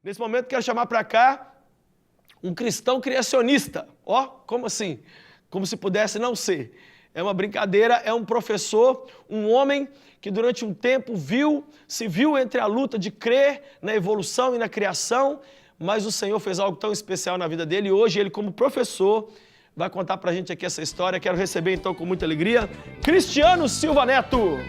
Nesse momento, quero chamar para cá um cristão criacionista. Ó, como assim? Como se pudesse não ser. É uma brincadeira, é um professor, um homem que durante um tempo se viu entre a luta de crer na evolução e na criação, mas o Senhor fez algo tão especial na vida dele e hoje ele, como professor, vai contar pra gente aqui essa história. Quero receber então com muita alegria Cristiano Silva Neto.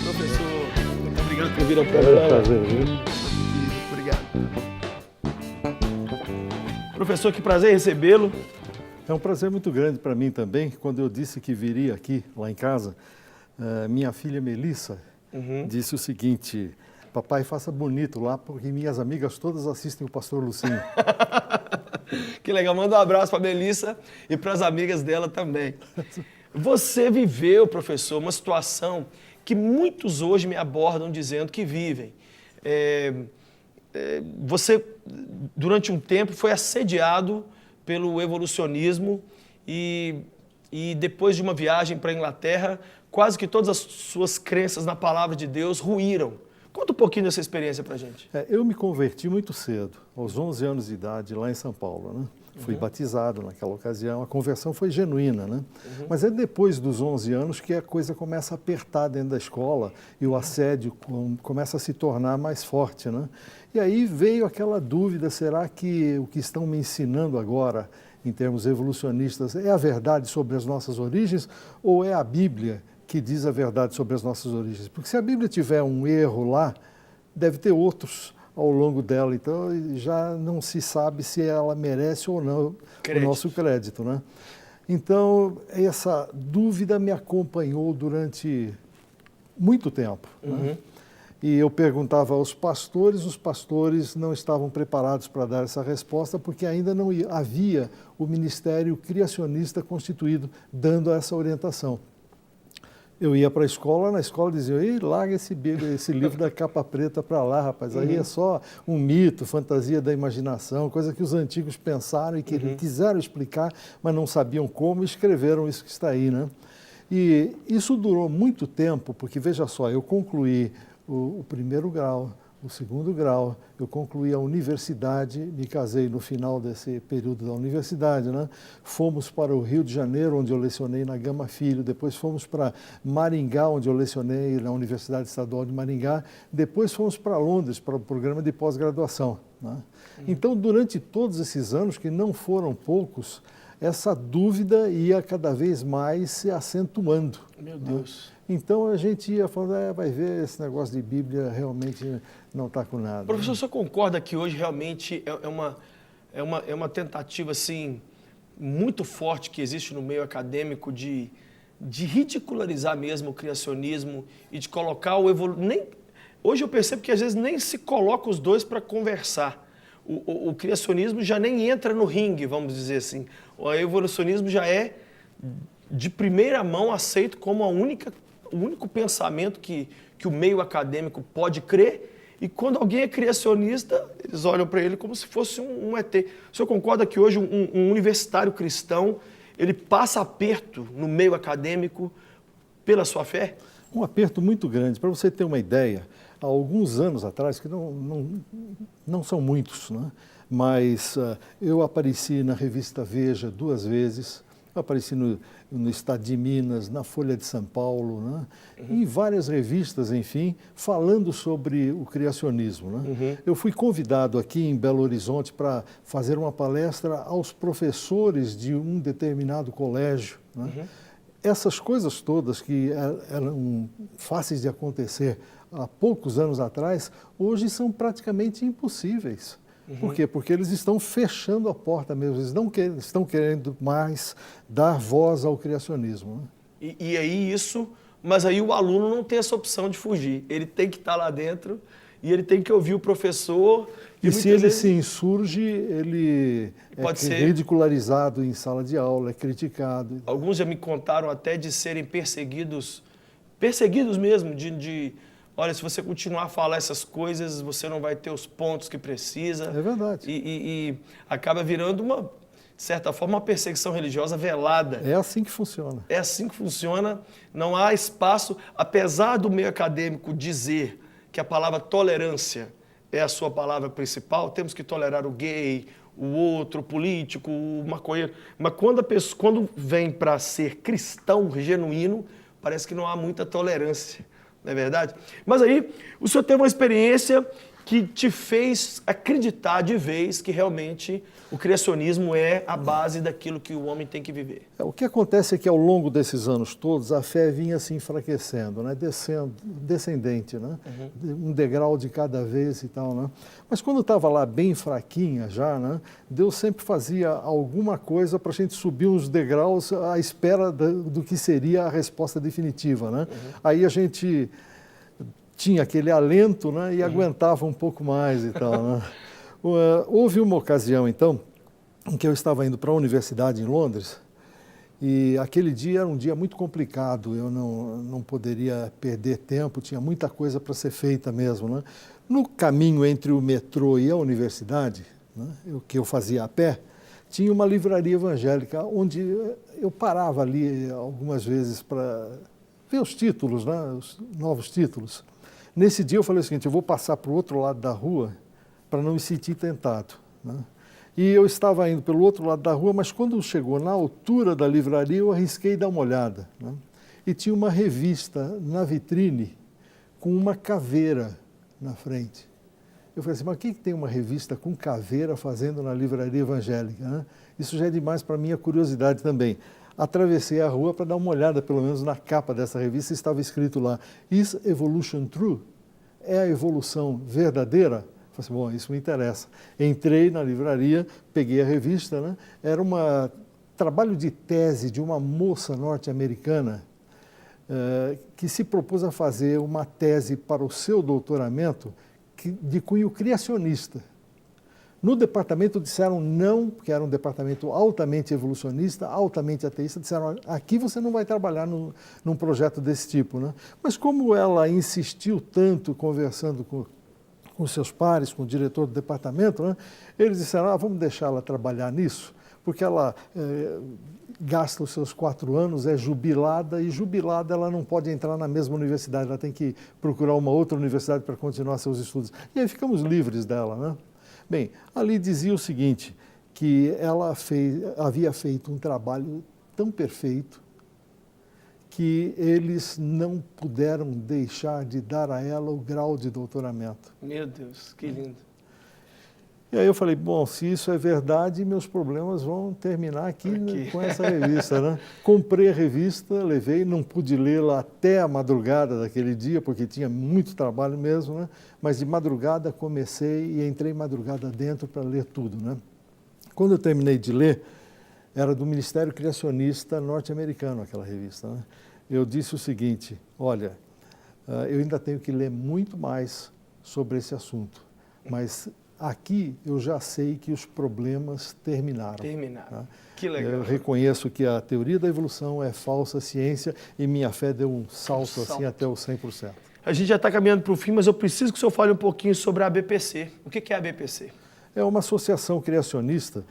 Professor, muito obrigado por vir ao programa. É um prazer, viu? Obrigado. Professor, que prazer recebê-lo. É um prazer muito grande para mim também. Quando eu disse que viria aqui, lá em casa, minha filha Melissa disse o seguinte: papai, faça bonito lá, porque minhas amigas todas assistem o Pastor Lucinho. Que legal, manda um abraço para a Melissa e para as amigas dela também. Você viveu, professor, uma situação que muitos hoje me abordam dizendo que vivem. Você, durante um tempo, foi assediado pelo evolucionismo e depois de uma viagem para a Inglaterra, quase que todas as suas crenças na palavra de Deus ruíram. Conta um pouquinho dessa experiência para a gente. Eu me converti muito cedo, aos 11 anos de idade, lá em São Paulo, né? Fui batizado naquela ocasião, a conversão foi genuína, né? Mas é depois dos 11 anos que a coisa começa a apertar dentro da escola e o assédio começa a se tornar mais forte, né? E aí veio aquela dúvida, será que o que estão me ensinando agora, em termos evolucionistas, é a verdade sobre as nossas origens ou é a Bíblia que diz a verdade sobre as nossas origens? Porque se a Bíblia tiver um erro lá, deve ter outros ao longo dela, então já não se sabe se ela merece ou não o nosso crédito, né? Então, essa dúvida me acompanhou durante muito tempo, né? E eu perguntava aos pastores, os pastores não estavam preparados para dar essa resposta porque ainda não havia o ministério criacionista constituído dando essa orientação. Eu ia para a escola, na escola diziam: "Ei, larga esse livro da capa preta para lá, rapaz, aí é só um mito, fantasia da imaginação, coisa que os antigos pensaram e que quiseram explicar, mas não sabiam como, e escreveram isso que está aí, né?" E isso durou muito tempo, porque veja só, eu concluí o primeiro grau, o segundo grau, eu concluí a universidade, me casei no final desse período da universidade, né? Fomos para o Rio de Janeiro, onde eu lecionei na Gama Filho, depois fomos para Maringá, onde eu lecionei na Universidade Estadual de Maringá, depois fomos para Londres, para o programa de pós-graduação, né? Então, durante todos esses anos, que não foram poucos, essa dúvida ia cada vez mais se acentuando. Meu Deus. Então a gente ia falando, vai ver, esse negócio de Bíblia realmente não está com nada. Professor, você concorda que hoje realmente é uma tentativa assim, muito forte que existe no meio acadêmico de ridicularizar mesmo o criacionismo e de colocar o evolucionismo? Hoje eu percebo que às vezes nem se coloca os dois para conversar. O criacionismo já nem entra no ringue, vamos dizer assim. O evolucionismo já é de primeira mão aceito como o único pensamento que o meio acadêmico pode crer, e quando alguém é criacionista, eles olham para ele como se fosse um ET. O senhor concorda que hoje um universitário cristão, ele passa aperto no meio acadêmico pela sua fé? Um aperto muito grande. Para você ter uma ideia, há alguns anos atrás, que não são muitos, né? Mas eu apareci na revista Veja 2 vezes, apareci no Estado de Minas, na Folha de São Paulo, né? Em várias revistas, enfim, falando sobre o criacionismo, né? Eu fui convidado aqui em Belo Horizonte para fazer uma palestra aos professores de um determinado colégio, né? Essas coisas todas que eram fáceis de acontecer há poucos anos atrás, hoje são praticamente impossíveis. Por quê? Porque eles estão fechando a porta mesmo, eles não estão querendo mais dar voz ao criacionismo, né? E aí mas aí o aluno não tem essa opção de fugir, ele tem que estar lá dentro e ele tem que ouvir o professor. E se ele se insurge, ele pode ser ridicularizado em sala de aula, é criticado. Alguns já me contaram até de serem perseguidos mesmo, olha, se você continuar a falar essas coisas, você não vai ter os pontos que precisa. É verdade. E acaba virando de certa forma, uma perseguição religiosa velada. É assim que funciona. É assim que funciona. Não há espaço, apesar do meio acadêmico dizer que a palavra tolerância é a sua palavra principal, temos que tolerar o gay, o outro, o político, o maconheiro. Mas quando vem para ser cristão genuíno, parece que não há muita tolerância, não é verdade? Mas aí, o senhor teve uma experiência que te fez acreditar de vez que realmente o criacionismo é a base daquilo que o homem tem que viver. O que acontece é que ao longo desses anos todos a fé vinha se enfraquecendo, né? Descendente, né? Um degrau de cada vez e tal, né? Mas quando estava lá bem fraquinha já, né? Deus sempre fazia alguma coisa para a gente subir uns degraus à espera do que seria a resposta definitiva, né? Aí a gente tinha aquele alento, né, e aguentava um pouco mais e tal, né? Houve uma ocasião, então, em que eu estava indo para a universidade em Londres, e aquele dia era um dia muito complicado, eu não poderia perder tempo, tinha muita coisa para ser feita mesmo, né? No caminho entre o metrô e a universidade, né, o que eu fazia a pé, tinha uma livraria evangélica, onde eu parava ali algumas vezes para ver os títulos, né, os novos títulos. Nesse dia eu falei o seguinte, eu vou passar para o outro lado da rua para não me sentir tentado, né? E eu estava indo pelo outro lado da rua, mas quando chegou na altura da livraria, eu arrisquei dar uma olhada, né? E tinha uma revista na vitrine com uma caveira na frente. Eu falei assim, mas o que tem uma revista com caveira fazendo na livraria evangélica, né? Isso já é demais para a minha curiosidade também. Atravessei a rua para dar uma olhada, pelo menos na capa dessa revista, estava escrito lá, Is Evolution True? É a evolução verdadeira? Eu falei assim, bom, isso me interessa. Entrei na livraria, peguei a revista, né? Era um trabalho de tese de uma moça norte-americana que se propôs a fazer uma tese para o seu doutoramento de cunho criacionista. No departamento disseram não, porque era um departamento altamente evolucionista, altamente ateísta, disseram, aqui você não vai trabalhar num projeto desse tipo, né? Mas como ela insistiu tanto conversando com seus pares, com o diretor do departamento, né, eles disseram, vamos deixar ela trabalhar nisso, porque ela gasta os seus 4 anos, é jubilada, e jubilada ela não pode entrar na mesma universidade, ela tem que procurar uma outra universidade para continuar seus estudos. E aí ficamos livres dela, né? Bem, ali dizia o seguinte, que ela havia feito um trabalho tão perfeito que eles não puderam deixar de dar a ela o grau de doutoramento. Meu Deus, que lindo. E aí eu falei, bom, se isso é verdade, meus problemas vão terminar aqui. Com essa revista, né? Comprei a revista, levei, não pude lê-la até a madrugada daquele dia, porque tinha muito trabalho mesmo, né? Mas de madrugada comecei e entrei madrugada dentro para ler tudo, né? Quando eu terminei de ler, era do Ministério Criacionista norte-americano, aquela revista, né? Eu disse o seguinte, olha, eu ainda tenho que ler muito mais sobre esse assunto, mas aqui eu já sei que os problemas terminaram. Tá? Que legal. Eu reconheço que a teoria da evolução é falsa ciência e minha fé deu um salto assim até os 100%. A gente já está caminhando para o fim, mas eu preciso que o senhor fale um pouquinho sobre a ABPC. O que é a ABPC? É uma associação criacionista,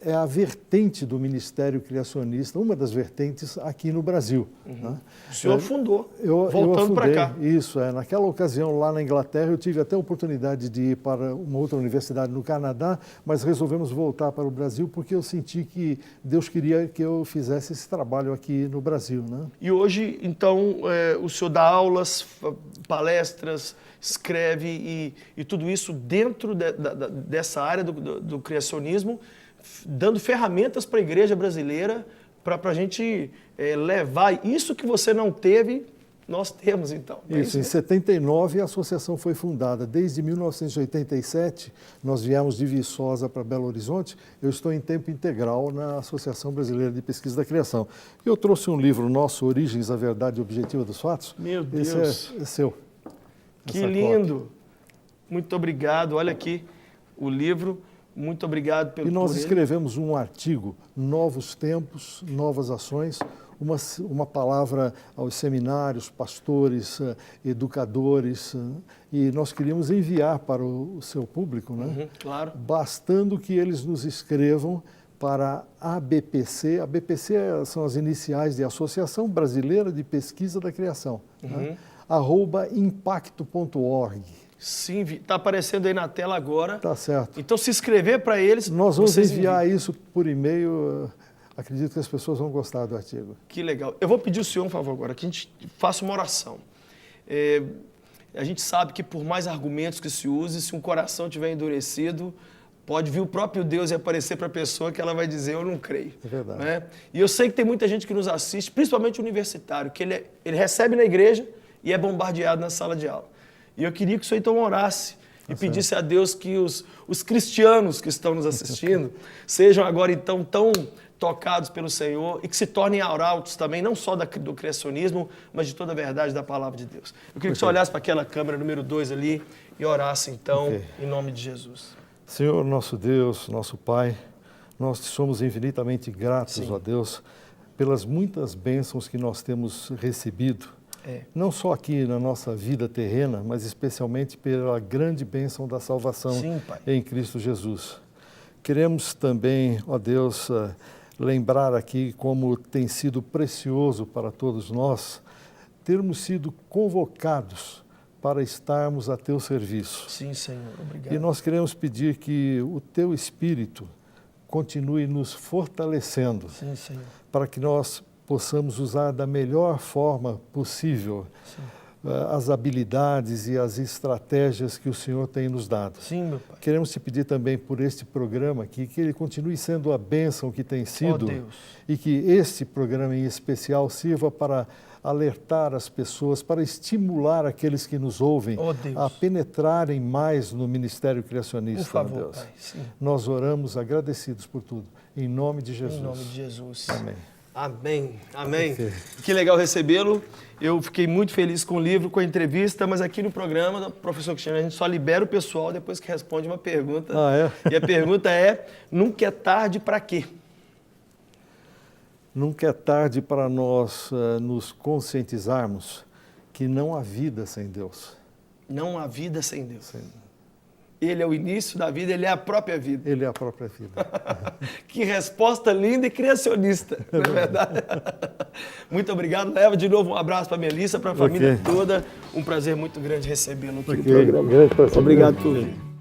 é a vertente do Ministério Criacionista, uma das vertentes aqui no Brasil. Né? O senhor fundou, voltando para cá. Isso, naquela ocasião lá na Inglaterra eu tive até a oportunidade de ir para uma outra universidade no Canadá, mas resolvemos voltar para o Brasil porque eu senti que Deus queria que eu fizesse esse trabalho aqui no Brasil. Né? E hoje, então, o senhor dá aulas, palestras, escreve e tudo isso dentro dessa área do criacionismo, dando ferramentas para a igreja brasileira para a gente levar isso que você não teve, nós temos então. Isso, em 79 a associação foi fundada. Desde 1987, nós viemos de Viçosa para Belo Horizonte. Eu estou em tempo integral na Associação Brasileira de Pesquisa da Criação. Eu trouxe um livro nosso, Origens, a Verdade Objetiva dos Fatos. Meu Deus! Esse é seu. Que lindo! Cópia. Muito obrigado. Olha aqui o livro. Muito obrigado pelo. E nós escrevemos um artigo, Novos Tempos, Novas Ações, uma palavra aos seminários, pastores, educadores, e nós queríamos enviar para o seu público, né? Claro. Bastando que eles nos escrevam para a ABPC. A ABPC são as iniciais de Associação Brasileira de Pesquisa da Criação, né? @impacto.org. Sim, está aparecendo aí na tela agora. Tá certo. Então, se inscrever para eles. Nós vamos enviar isso por e-mail. Acredito que as pessoas vão gostar do artigo. Que legal. Eu vou pedir ao senhor um favor agora, que a gente faça uma oração. A gente sabe que por mais argumentos que se use, se um coração tiver endurecido, pode vir o próprio Deus e aparecer para a pessoa que ela vai dizer, eu não creio. É verdade. Né? E eu sei que tem muita gente que nos assiste, principalmente universitário, que ele recebe na igreja e é bombardeado na sala de aula. E eu queria que o senhor então orasse e pedisse a Deus que os cristianos que estão nos assistindo sejam agora então tão tocados pelo Senhor e que se tornem arautos também, não só do criacionismo, mas de toda a verdade da palavra de Deus. Eu queria que você olhasse para aquela câmera número 2 ali e orasse então, em nome de Jesus. Senhor, nosso Deus, nosso Pai, nós te somos infinitamente gratos, ó Deus, pelas muitas bênçãos que nós temos recebido, não só aqui na nossa vida terrena, mas especialmente pela grande bênção da salvação em Cristo Jesus. Queremos também, ó Deus, lembrar aqui como tem sido precioso para todos nós termos sido convocados para estarmos a teu serviço. Sim, Senhor, obrigado. E nós queremos pedir que o teu Espírito continue nos fortalecendo. Sim, Senhor. Para que nós possamos usar da melhor forma possível as habilidades e as estratégias que o Senhor tem nos dado. Sim, meu Pai. Queremos te pedir também por este programa aqui, que ele continue sendo a bênção que tem sido, e que este programa em especial sirva para alertar as pessoas, para estimular aqueles que nos ouvem a penetrarem mais no ministério criacionista. Por favor, Deus. Pai. Sim. Nós oramos agradecidos por tudo. Em nome de Jesus. Em nome de Jesus. Amém. Amém, amém. Que legal recebê-lo. Eu fiquei muito feliz com o livro, com a entrevista, mas aqui no programa, professor Cristiano, a gente só libera o pessoal depois que responde uma pergunta. E a pergunta é, nunca é tarde para quê? Nunca é tarde para nós nos conscientizarmos que não há vida sem Deus. Não há vida sem Deus. Ele é o início da vida, ele é a própria vida. Ele é a própria vida. Que resposta linda e criacionista, não é verdade? Muito obrigado. Leva de novo um abraço para a Melissa, para a família toda. Um prazer muito grande recebê-lo aqui no programa. Obrigado por vir.